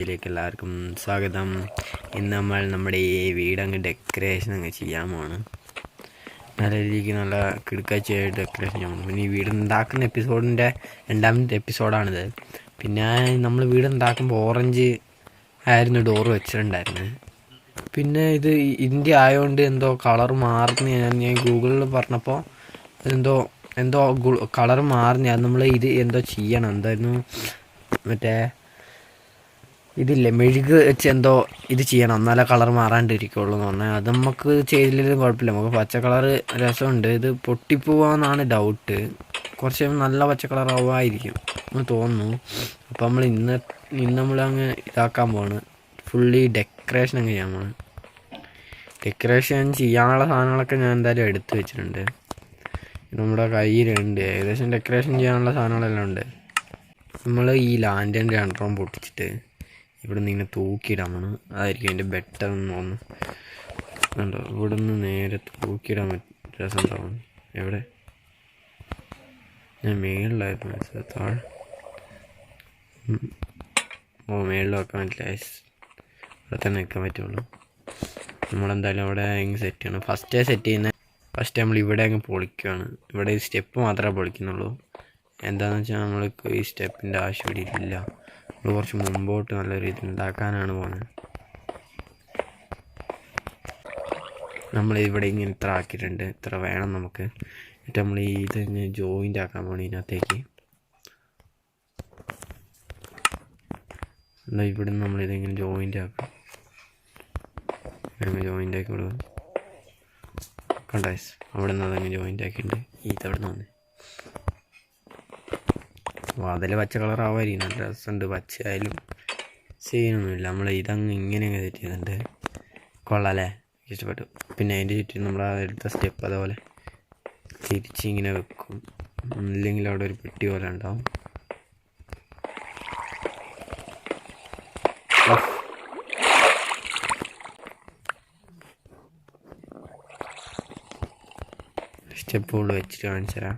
ഇതിലേക്ക് എല്ലാവർക്കും സ്വാഗതം. ഇന്ന് നമ്മൾ നമ്മുടെ ഈ വീടങ്ങ് ഡെക്കറേഷൻ അങ്ങ് ചെയ്യാൻ പോവാണ്. നല്ല രീതിക്ക് നല്ല കിടുക്കാഴ്ചയായിട്ട് ഡെക്കറേഷൻ ചെയ്യാൻ പോകണം. പിന്നെ ഈ വീട് ഉണ്ടാക്കുന്ന എപ്പിസോഡിൻ്റെ 2ാമത്തെ എപ്പിസോഡാണിത്. പിന്നെ നമ്മൾ വീട് ഉണ്ടാക്കുമ്പോൾ ഓറഞ്ച് ആയിരുന്നു ഡോറ് വെച്ചിട്ടുണ്ടായിരുന്നത്. പിന്നെ ഇത് ഇന്ത്യ ആയതുകൊണ്ട് എന്തോ കളർ മാറുന്ന ഞാൻ ഗൂഗിളിൽ പറഞ്ഞപ്പോൾ എന്തോ കളർ മാറുന്ന നമ്മൾ ഇത് എന്തോ ചെയ്യണം. എന്തായിരുന്നു മറ്റേ ഇതില്ലേ മെഴുക് വെച്ച് എന്തോ ഇത് ചെയ്യണം, എന്നാലേ കളർ മാറാണ്ടിരിക്കുള്ളൂ എന്ന് പറഞ്ഞാൽ. അത് നമുക്ക് ചെയ്തില്ലെങ്കിലും കുഴപ്പമില്ല, നമുക്ക് പച്ച കളർ രസമുണ്ട്. ഇത് പൊട്ടിപ്പോവാന്നാണ് ഡൗട്ട്. കുറച്ച് നല്ല പച്ച കളർ ആവുമായിരിക്കും എന്ന് തോന്നുന്നു. അപ്പോൾ നമ്മൾ ഇന്ന് നമ്മളങ്ങ് ഇതാക്കാൻ പോവാണ്. ഫുള്ളി ഡെക്കറേഷൻ അങ്ങ് ചെയ്യാൻ പോവാണ്. ഡെക്കറേഷൻ ചെയ്യാനുള്ള സാധനങ്ങളൊക്കെ ഞാൻ എന്തായാലും എടുത്തു വെച്ചിട്ടുണ്ട്. നമ്മുടെ കയ്യിലുണ്ട് ഏകദേശം ഡെക്കറേഷൻ ചെയ്യാനുള്ള സാധനങ്ങളെല്ലാം ഉണ്ട്. നമ്മൾ ഈ ലാൻഡേൻ്റെ 2 പൊട്ടിച്ചിട്ട് ഇവിടെ നിന്ന് ഇങ്ങനെ തൂക്കിയിടാൻ വേണം. അതായിരിക്കും അതിൻ്റെ ബെറ്റർ എന്ന് തോന്നുന്നു. കണ്ടോ, ഇവിടെ നിന്ന് നേരെ തൂക്കിയിടാൻ രസമുണ്ടാവും. എവിടെ ഞാൻ മേളിലായിരുന്നു താഴെ. മേളിൽ വെക്കാൻ പറ്റില്ല, ഇവിടെ തന്നെ വെക്കാൻ പറ്റുള്ളൂ. നമ്മളെന്തായാലും അവിടെ അങ്ങ് സെറ്റ് ചെയ്യണം. ഫസ്റ്റ് നമ്മൾ ഇവിടെ അങ്ങ് പൊളിക്കുകയാണ്. ഇവിടെ ഈ സ്റ്റെപ്പ് മാത്രമേ പൊളിക്കുന്നുള്ളൂ. എന്താണെന്ന് വെച്ചാൽ നമ്മൾക്ക് ഈ സ്റ്റെപ്പിൻ്റെ ആവശ്യം ഇവിടെ ഇല്ല. നമ്മൾ കുറച്ച് മുമ്പോട്ട് നല്ല രീതിയിൽ ഉണ്ടാക്കാനാണ് പോകുന്നത്. നമ്മൾ ഇവിടെ ഇങ്ങനെ ഇത്ര ആക്കിയിട്ടുണ്ട്, ഇത്ര വേണം നമുക്ക്. എന്നിട്ട് നമ്മൾ ഇതിങ്ങനെ ജോയിൻ്റ് ആക്കാൻ പോകണം ഇതിനകത്തേക്ക്. എന്നാൽ ഇവിടെ നിന്ന് നമ്മളിതിങ്ങനെ ജോയിൻ്റ് ആക്കാം. ജോയിൻ്റ് ആക്കി വിടുക. കണ്ടാസ് അവിടെ നിന്ന് അതങ്ങനെ ജോയിൻ്റ് ആക്കിയിട്ടുണ്ട്. ഇതവിടെ നിന്ന് വന്നേ. അതിൽ പച്ച കളർ ആവായിരിക്കും, നല്ല രസമുണ്ട്. പച്ച ആയാലും സീനൊന്നുമില്ല. നമ്മൾ ഇതങ്ങ് ഇങ്ങനെ അങ്ങ് സെറ്റ് ചെയ്യുന്നുണ്ട്. കൊള്ളാമല്ലേ, ഇഷ്ടപ്പെട്ടു. പിന്നെ അതിൻ്റെ ചുറ്റും നമ്മൾ എടുത്ത സ്റ്റെപ്പ് അതേപോലെ തിരിച്ചിങ്ങനെ വെക്കും. ഇല്ലെങ്കിൽ അവിടെ ഒരു പെട്ടി പോലെ ഉണ്ടാവും. സ്റ്റെപ്പ് കൊണ്ട് വെച്ചിട്ട് കാണിച്ചു തരാം.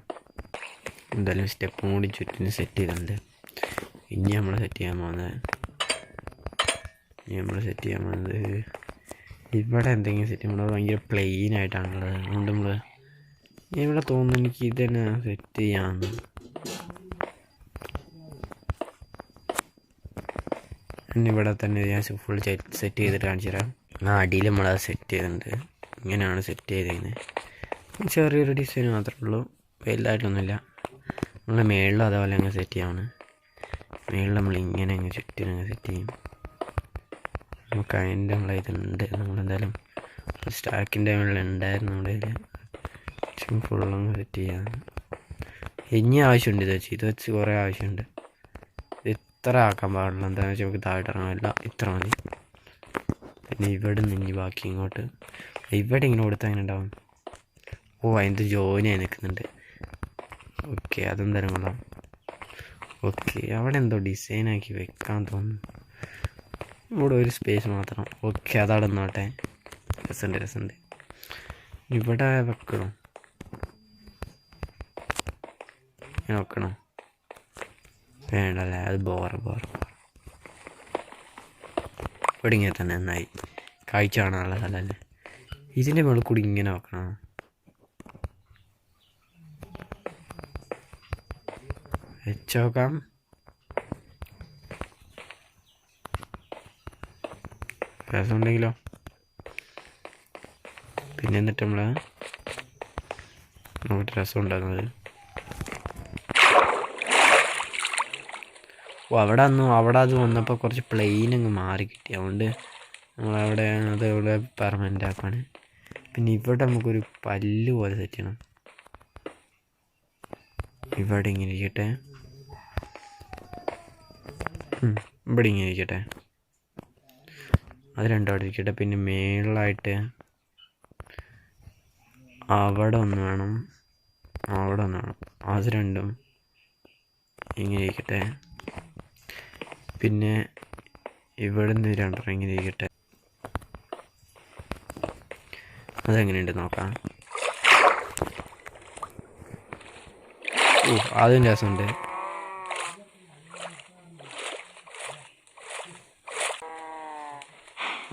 എന്തായാലും സ്റ്റെപ്പും കൂടി ചുറ്റിന് സെറ്റ് ചെയ്തിട്ടുണ്ട്. ഇനി നമ്മൾ സെറ്റ് ചെയ്യാൻ പോകുന്നത് ഇവിടെ എന്തെങ്കിലും സെറ്റ് ചെയ്യുമ്പോൾ ഭയങ്കര പ്ലെയിൻ ആയിട്ടാണുള്ളത്. അതുകൊണ്ട് നമ്മൾ ഇവിടെ തോന്നുന്നു എനിക്ക് ഇത് തന്നെ സെറ്റ് ചെയ്യാമെന്ന്. ഇവിടെ തന്നെ ഞാൻ ഫുൾ സെറ്റ് ചെയ്തിട്ട് കാണിച്ചു തരാം. അടിയിൽ നമ്മളത് സെറ്റ് ചെയ്തിട്ടുണ്ട്. ഇങ്ങനെയാണ് സെറ്റ് ചെയ്തിരിക്കുന്നത്. ചെറിയൊരു ഡിസൈൻ മാത്രമേ ഉള്ളൂ, വലുതായിട്ടൊന്നുമില്ല. നമ്മൾ മേളിലും അതേപോലെ അങ്ങ് സെറ്റ് ചെയ്യാണ്. മേളിൽ നമ്മൾ ഇങ്ങനെ അങ്ങ് ചുറ്റിനങ്ങ് സെറ്റ് ചെയ്യും. നമുക്ക് അതിൻ്റെ ഇതുണ്ട്. നമ്മളെന്തായാലും സ്റ്റാക്കിൻ്റെ ഉണ്ടായിരുന്നു നമ്മുടെ ഇതിൽ. ഫുള്ളങ്ങ് സെറ്റ് ചെയ്യാൻ ഇനി ആവശ്യമുണ്ട്. ഇത് വെച്ച് കുറേ ആവശ്യമുണ്ട്. ഇത് ഇത്ര ആക്കാൻ പാടില്ല. എന്താണെന്ന് വെച്ചാൽ നമുക്ക് താഴോട്ട് ഇറങ്ങാനില്ല, ഇത്ര മതി. പിന്നെ ഇവിടെ നിന്ന് ഇനി ബാക്കി ഇങ്ങോട്ട് ഇവിടെ ഇങ്ങനെ കൊടുത്താൽ അങ്ങനെ ഉണ്ടാവും. അതിൻ്റെ ജോയിനായി നിൽക്കുന്നുണ്ട്. ഓക്കെ, അതെന്തായാലും കൊള്ളാം. ഓക്കെ, അവിടെ എന്തോ ഡിസൈനാക്കി വെക്കാൻ തോന്നുന്നു. ഇവിടെ ഒരു സ്പേസ് മാത്രം. ഓക്കെ, അതവിടെ നിന്നോട്ടെ. രസമുണ്ട്. ഇവിടെ വെക്കണോ, ഇങ്ങനെ വെക്കണോ? വേണ്ടല്ലേ, അത് ബോർ. ഇവിടെ ഇങ്ങനെ തന്നെ നന്നായി കാഴ്ച കാണാനുള്ള സ്ഥലമല്ലേ. ഇതിൻ്റെ മുകളിൽ കൂടി ഇങ്ങനെ വെക്കണം. വെച്ചോക്കാം. രസമുണ്ടെങ്കിലോ. പിന്നെ എന്നിട്ട് നമുക്ക് രസം ഉണ്ടാകുന്നത് അവിടെ അത് വന്നപ്പോൾ കുറച്ച് പ്ലെയിൻ അങ്ങ് മാറി കിട്ടി. അതുകൊണ്ട് നമ്മളവിടെ അതവിടെ പെർമനൻ്റ് ആക്കുകയാണ്. പിന്നെ ഇവിടെ നമുക്കൊരു പല്ല് പോലെ സെറ്റ് ചെയ്യണം. ഇവിടെ ഇങ്ങനെ ഇരിക്കട്ടെ, ഇവിടെ ഇങ്ങനെ ഇരിക്കട്ടെ. അത് രണ്ടും അവിടെ ഇരിക്കട്ടെ. പിന്നെ മേളിലായിട്ട് അവിടെ ഒന്ന് വേണം, അവിടെ ഒന്ന് വേണം. അത് രണ്ടും ഇങ്ങനെ ഇരിക്കട്ടെ. പിന്നെ ഇവിടെ നിന്ന് 2 ഇങ്ങനെ ഇരിക്കട്ടെ. അതെങ്ങനെയുണ്ട് നോക്കാം. അതും രസമുണ്ട്.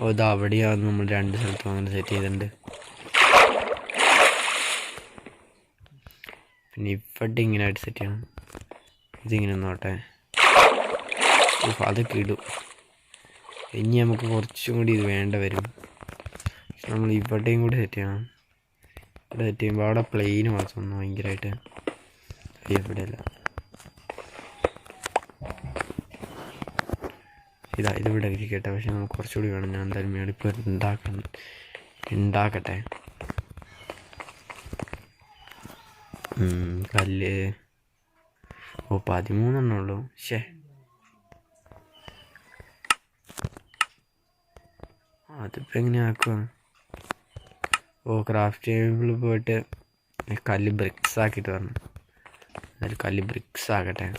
ഓ ഇത് അവിടെയാണ് നമ്മൾ 2 സ്ഥലത്തും അങ്ങനെ സെറ്റ് ചെയ്തിട്ടുണ്ട്. പിന്നെ ഇവിടെ ഇങ്ങനെ ആയിട്ട് സെറ്റ് ചെയ്യണം. ഇതിങ്ങനെ നോട്ടെ, അതൊക്കെ ഇടും. ഇനി നമുക്ക് കുറച്ചും കൂടി ഇത് വേണ്ട വരും. നമ്മൾ ഇവിടെയും കൂടി സെറ്റ് ചെയ്യണം. ഇവിടെ സെറ്റ് ചെയ്യുമ്പോൾ അവിടെ പ്ലെയിന് മാത്രം ഭയങ്കരമായിട്ട് ഇവിടെ അല്ല. ഇതിവിടെ ഇരിക്കട്ടെ. പക്ഷെ നമുക്ക് കുറച്ചുകൂടി വേണം. ഞാൻ എന്തായാലും മേളിപ്പോൾ ഉണ്ടാക്കട്ടെ. കല്ല് 13 ഉള്ളൂ. അതിപ്പോൾ എങ്ങനെ ആക്കുക? ക്രാഫ്റ്റ് ടേബിളിൽ പോയിട്ട് കല്ല് ബ്രിക്സ് ആക്കിയിട്ട് പറഞ്ഞു. അതായത് കല്ല് ബ്രിക്സ് ആക്കട്ടെ.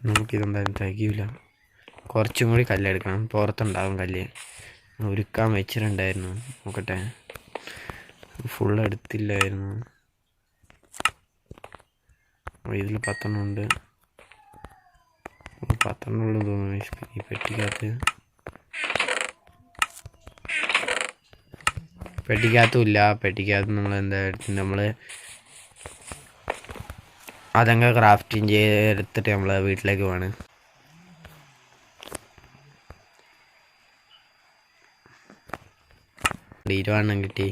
നമുക്കിതെന്തായാലും തികയില്ല. കുറച്ചും കൂടി കല്ലെടുക്കണം. പുറത്തുണ്ടാകും കല്ല്. ഉരുക്കാൻ വെച്ചിട്ടുണ്ടായിരുന്നു. നോക്കട്ടെ, ഫുൾ എടുത്തില്ലായിരുന്നു. ഇതിൽ 10 ഉണ്ട്. 10 ഉള്ളൂ തോന്നുന്നു ഈ പെട്ടിക്കകത്തും ഇല്ല. പെട്ടിക്കകത്ത് നമ്മൾ എന്താ എടുത്തിട്ട് നമ്മൾ അതങ്ങ് ക്രാഫ്റ്റിങ് ചെയ്തെടുത്തിട്ട് നമ്മൾ വീട്ടിലേക്ക് പോവാണ്. ഇരുവണ്ണം കിട്ടി.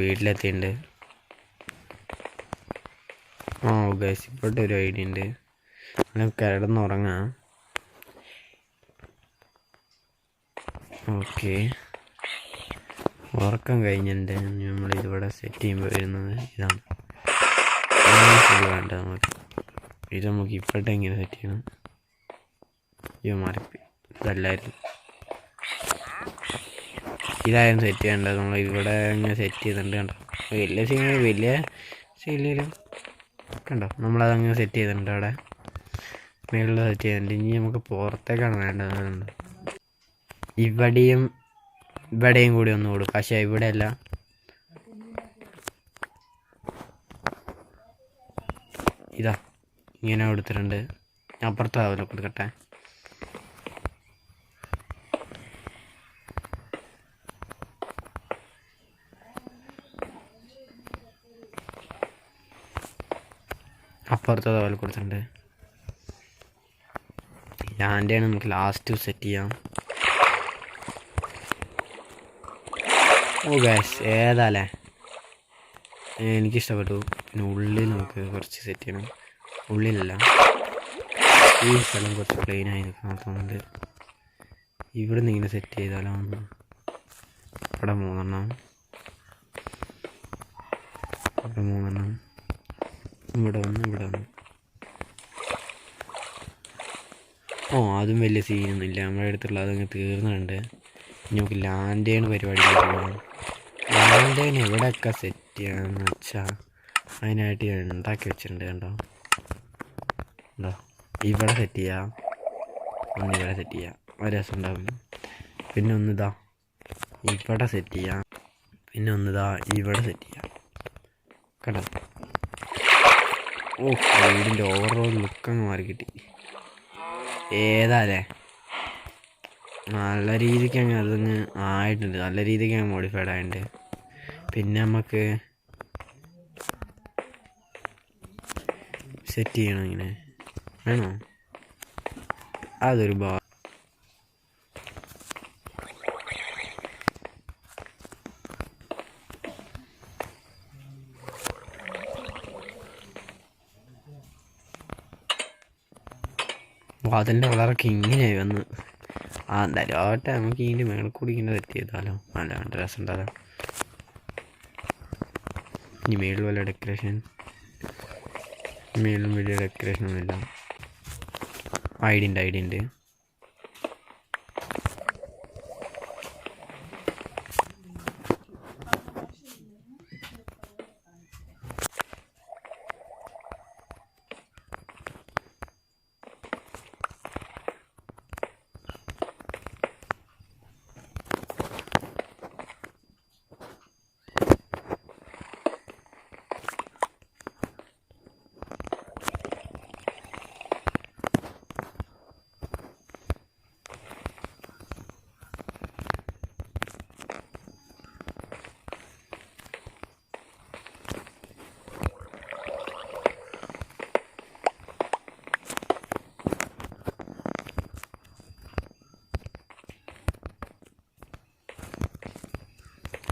വീട്ടിലെത്തിയിട്ടുണ്ട്. ഗൈസ് ഇപ്പോഴത്തെ ഒരു ഐഡിയ ഉണ്ട്. കിടന്നുറങ്ങാം. ഓക്കെ, ഉറക്കം കഴിഞ്ഞിട്ടുണ്ട്. നമ്മളിതിവിടെ സെറ്റ് ചെയ്യുമ്പോൾ വരുന്നത് ഇതാണ്. വേണ്ട നമുക്ക് ഇത് നമുക്ക് ഇപ്പോഴത്തെ എങ്ങനെ സെറ്റ് ചെയ്യണം? മാറിപ്പോയി. ഇതായിരുന്നു സെറ്റ് ചെയ്യേണ്ടത്. നമ്മൾ ഇവിടെ ഇങ്ങനെ സെറ്റ് ചെയ്തിട്ടുണ്ട്. കണ്ടോ, വലിയ ശൈലിയിലും കണ്ടോ നമ്മളതങ്ങനെ സെറ്റ് ചെയ്തിട്ടുണ്ട്. അവിടെ മേളിൽ സെറ്റ് ചെയ്തിട്ടുണ്ട്. ഇനി നമുക്ക് പുറത്തേക്കാണ് വേണ്ടത്. ഇവിടെയും കൂടി ഒന്ന് കൊടുക്കും. പക്ഷേ ഇവിടെ അല്ല, ഇങ്ങനെ കൊടുത്തിട്ടുണ്ട്. അപ്പുറത്ത് അതുപോലെ കൊടുക്കട്ടെ. അപ്പുറത്ത് അതുപോലെ കൊടുത്തിട്ടുണ്ട്. ലാൻഡാണ് നമുക്ക് ലാസ്റ്റ് സെറ്റ് ചെയ്യാം. ഗൈസ് ഏതാല്ലേ, എനിക്കിഷ്ടപ്പെട്ടു. പിന്നെ ഉള്ളിൽ നമുക്ക് കുറച്ച് സെറ്റ് ചെയ്യണം. ഉള്ളിലല്ല, ഈ സ്ഥലം കുറച്ച് പ്ലെയിനായി നിൽക്കുന്നുണ്ട്. ഇവിടെ നിന്ന് ഇങ്ങനെ സെറ്റ് ചെയ്താലോ? ഇവിടെ 3 എണ്ണം, ഇവിടെ 3 എണ്ണം, ഇവിടെ 1. അതും വലിയ സീനൊന്നുമില്ല. നമ്മുടെ അടുത്തുള്ള അതങ്ങ് തീർന്നുണ്ട്. നമുക്ക് ലാൻഡേൺ പരിപാടി. ലാൻഡേൺ എവിടെയൊക്കെ സെറ്റ് ചെയ്യണമെന്ന് വെച്ചാൽ അതിനായിട്ട് ഞാൻ ഉണ്ടാക്കി വെച്ചിട്ടുണ്ട്. കണ്ടോ, ഇവിടെ സെറ്റ് ചെയ്യാം. ഇവിടെ സെറ്റ് ചെയ്യാം. ഒരു രസം ഉണ്ടാവും. പിന്നെ ഒന്നിതാ ഇവിടെ സെറ്റ് ചെയ്യാം. പിന്നെ ഒന്നിതാ ഇവിടെ സെറ്റ് ചെയ്യാം. കേട്ടോ, വീടിൻ്റെ ഓവറോൾ ലുക്കങ്ങ് മാറി കിട്ടി. ഏതാല്ലേ, നല്ല രീതിക്ക് അങ്ങ് അതങ്ങ് ആയിട്ടുണ്ട്. നല്ല രീതിക്ക് അങ്ങ് മോഡിഫൈഡ് ആയിട്ടുണ്ട്. പിന്നെ നമുക്ക് സെറ്റ് ചെയ്യണം. ഇങ്ങനെ വേണോ? അതൊരു അതിൻ്റെ കളറൊക്കെ ഇങ്ങനെയായി വന്ന്. എന്തായാലും ആവട്ടെ, നമുക്ക് ഇതിൻ്റെ മേളിൽ കൂടി ഇങ്ങനെ സെറ്റ് ചെയ്താലോ? നല്ല രസം ഉണ്ടാകാം. ഇനി മേളിൽ വല്ല ഡെക്കറേഷൻ, മേളിലും വലിയ ഡെക്കറേഷനൊന്നുമില്ല. ഐഡിയ ഉണ്ട്.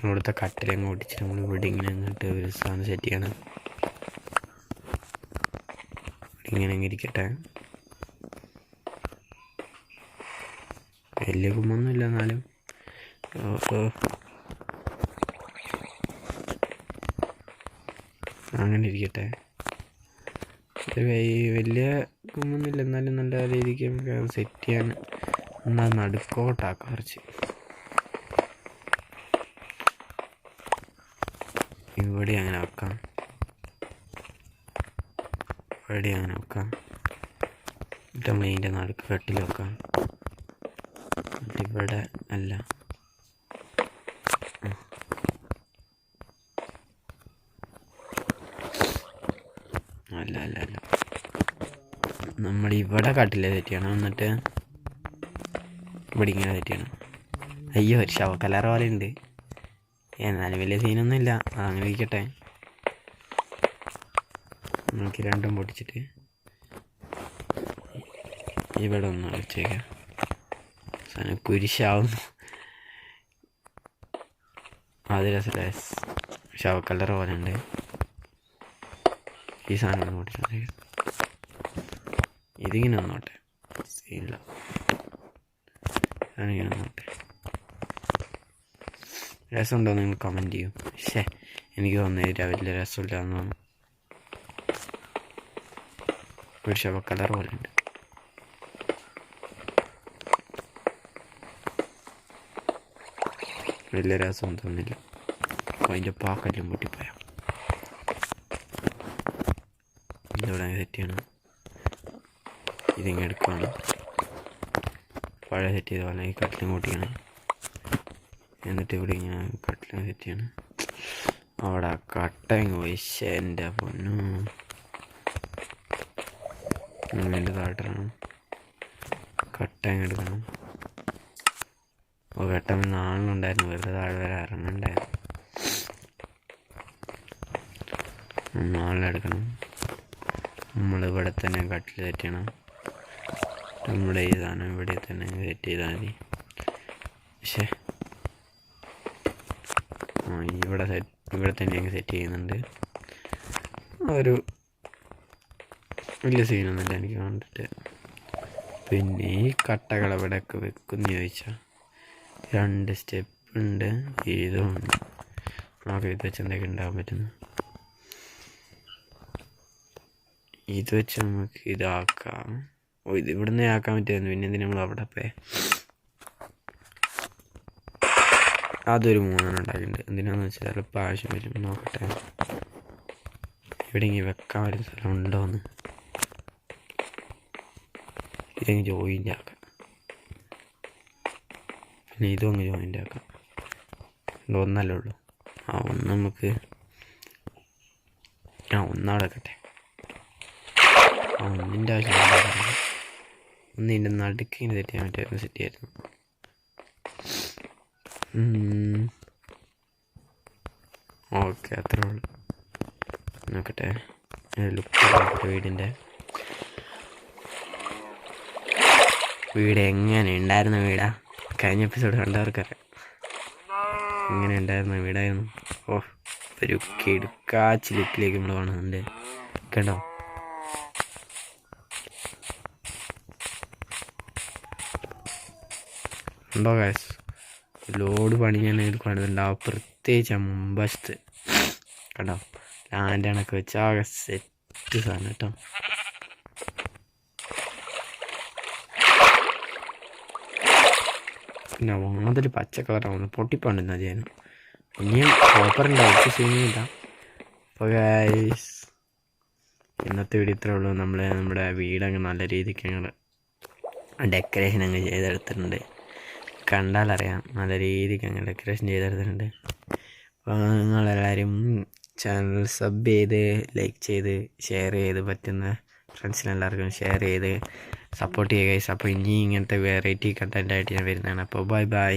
ഇവിടുത്തെ കട്ടിലങ്ങ് ഓടിച്ച് നമ്മൾ ഇവിടെ ഇങ്ങനെ അങ്ങോട്ട് ഒരു സാധനം സെറ്റ് ചെയ്യണം. ഇങ്ങനെ ഇരിക്കട്ടെ. വലിയ കുമ്പൊന്നുമില്ല, എന്നാലും അങ്ങനെ ഇരിക്കട്ടെ. വലിയ കുമ്പൊന്നുമില്ല, എന്നാലും നല്ല രീതിക്ക് നമുക്ക് സെറ്റ് ചെയ്യാൻ. എന്നാൽ നടുക്കോട്ടാക്കാം കുറച്ച്. ഇവിടെ അങ്ങനെ വെക്കാം, ഇവിടെ അങ്ങനെ വെക്കാം. എന്നിട്ട് നമ്മൾ ഇതിൻ്റെ നടുക്ക് കട്ടിൽ വെക്കാം. ഇവിടെ അല്ല, അല്ല അല്ല അല്ല നമ്മളിവിടെ കട്ടിൽ സെറ്റ് ചെയ്യണം. എന്നിട്ട് ഇവിടെ ഇങ്ങനെ സെറ്റ് ചെയ്യണം. അയ്യോ, ഒരു ശവക്കലറ പോലെ ഉണ്ട്, എന്നാലും വലിയ സീനൊന്നുമില്ല. അങ്ങനെ ഇരിക്കട്ടെ. നമുക്ക് രണ്ടും പൊട്ടിച്ചിട്ട് ഇവിടെ ഒന്ന് വെച്ചേക്കാം. സാധനം കുരിശാവുന്നു. അത് രസമല്ലേ, ശവക്കലറ പോലെ ഉണ്ട്. ഈ സാധനം പൊട്ടിച്ചോണ്ടേക്കാം. ഇതിങ്ങനെ വന്നോട്ടെ, സീനില്ല. ഇങ്ങനെ വന്നോട്ടെ. രസമുണ്ടോ നിങ്ങൾ കമൻറ്റ് ചെയ്യും. പക്ഷേ എനിക്ക് തോന്നുന്നില്ല വലിയ രസമില്ല എന്ന് തോന്നുന്നു. ഒരു ശവക്കലർ പോലെ ഉണ്ട്. വലിയ രസം തോന്നില്ല. അതിൻ്റെ പാക്കെല്ലാം പൊട്ടിപ്പോയ. ഇതിവിടെ സെറ്റ് ചെയ്യണം. ഇതിങ്ങനെ എടുക്കുകയാണ്. പഴയ സെറ്റ് ചെയ്ത പോലെ ഈ കട്ടിലും കൂട്ടിയാണ്. എന്നിട്ട് ഇവിടെ ഇങ്ങനെ കട്ടിലും സെറ്റ് ചെയ്യണം. അവിടെ കട്ടങ്ങ് പോയി. എൻ്റെ പൊന്നു, എൻ്റെ താട്ടിടണം. കട്ടങ്ങ് എടുക്കണം. ഓ, കട്ടമ്മ നാളിലുണ്ടായിരുന്നു, വെറുതെ താഴെ വരെ ഇറങ്ങണ്ടായിരുന്നു. നാളിലെടുക്കണം. നമ്മളിവിടെ തന്നെ കട്ടിൽ സെറ്റ് ചെയ്യണം. നമ്മുടെ ഈ സാധനം ഇവിടെ തന്നെ സെറ്റ് ചെയ്താൽ മതി. പക്ഷേ ഇവിടെ തന്നെ അങ്ങ് സെറ്റ് ചെയ്യുന്നുണ്ട്. ഒരു വലിയ സീനൊന്നുമില്ല എനിക്ക് കണ്ടിട്ട്. പിന്നെ ഈ കട്ടകൾ എവിടെയൊക്കെ വെക്കുമെന്ന് ചോദിച്ചാൽ 2 സ്റ്റെപ്പ് ഉണ്ട്, ഇതുമുണ്ട്. നമുക്ക് ഇത് വെച്ച് എന്തൊക്കെ ഉണ്ടാകാൻ പറ്റുന്നു. ഇത് വെച്ച് നമുക്ക് ഇതാക്കാം. ഓ, ഇത് ഇവിടുന്ന് ആക്കാൻ പറ്റുമായിരുന്നു. പിന്നെ എന്തിനാ നമ്മൾ അവിടെ പോയി. അതൊരു 3 ഉണ്ടാക്കിയിട്ടുണ്ട്. എന്തിനാന്ന് വെച്ചാൽ ചിലപ്പോൾ ആവശ്യം വരും. നോക്കട്ടെ എവിടെയെങ്കിലും വെക്കാൻ പറ്റുന്ന സ്ഥലം ഉണ്ടോയെന്ന്. ഇതെങ്കിൽ ജോയിൻ്റ് ആക്കാം. പിന്നെ ഇതും അങ്ങ് ജോയിൻ്റ് ആക്കാം. ഒന്നല്ലേ ഉള്ളൂ. ഒന്ന് നമുക്ക് ഒന്നവിടെ വെക്കട്ടെ. ഒന്നിൻ്റെ ആവശ്യം. ഒന്നിൻ്റെ നടുക്ക് ഇങ്ങനെ സെറ്റ് ചെയ്യാൻ പറ്റുമായിരുന്നു. സെറ്റ് ചെയ്യായിരുന്നു. ഓക്കെ, അത്രേ ഉള്ളൂ. നോക്കട്ടെ ലുക്ക്. വീട് എങ്ങനെ ഉണ്ടായിരുന്ന വീടാ? കഴിഞ്ഞ എപ്പിസോഡ് കണ്ടവർക്കറിയാം എങ്ങനെ ഉണ്ടായിരുന്ന വീടായിരുന്നു. ഓ, ഒരു കിടുക്കാച്ചി ലുക്കിലേക്ക് നമ്മൾ കാണുന്നുണ്ട്. കണ്ടോ? ഉണ്ടോ ഗൈസ്? ലോഡ് പണി ഞാൻ കാണുന്നുണ്ടാവും. പ്രത്യേകിച്ച് മുമ്പശത്ത് കണ്ടോ, ലാൻഡ് കണക്ക് വെച്ച് ആകെ സെറ്റ് സാധനം കേട്ടോ. പിന്നെ വാതിൽ പച്ചക്കളറാവുന്നു, പൊട്ടിപ്പോണ്ടെന്നാ ചെയ്യാനും. ഇനിയും ഓപ്പറുണ്ട്, ഒറ്റ സീനില്ല. അപ്പോൾ ഗൈസ്, ഇന്നത്തെ വീഡിയോ ഇത്രേ ഉള്ളൂ. നമ്മുടെ വീടങ്ങ് നല്ല രീതിക്ക് ഞങ്ങൾ ഡെക്കറേഷൻ അങ്ങ് ചെയ്തെടുത്തിട്ടുണ്ട്. കണ്ടാലറിയാം, നല്ല രീതിക്ക് അങ്ങ് ഡെക്കറേഷൻ ചെയ്തെടുത്തിട്ടുണ്ട്. അപ്പോൾ നിങ്ങളെല്ലാവരും ചാനൽ സബ് ചെയ്ത്, ലൈക്ക് ചെയ്ത്, ഷെയർ ചെയ്ത്, പറ്റുന്ന ഫ്രണ്ട്സിനെല്ലാവർക്കും ഷെയർ ചെയ്ത് സപ്പോർട്ട് ചെയ്യുക ഗൈസ്. അപ്പോൾ ഇനി ഇങ്ങനത്തെ വെറൈറ്റി കണ്ടൻറ്റായിട്ട് ഞാൻ വരുന്നതാണ്. അപ്പോൾ ബൈ ബൈ.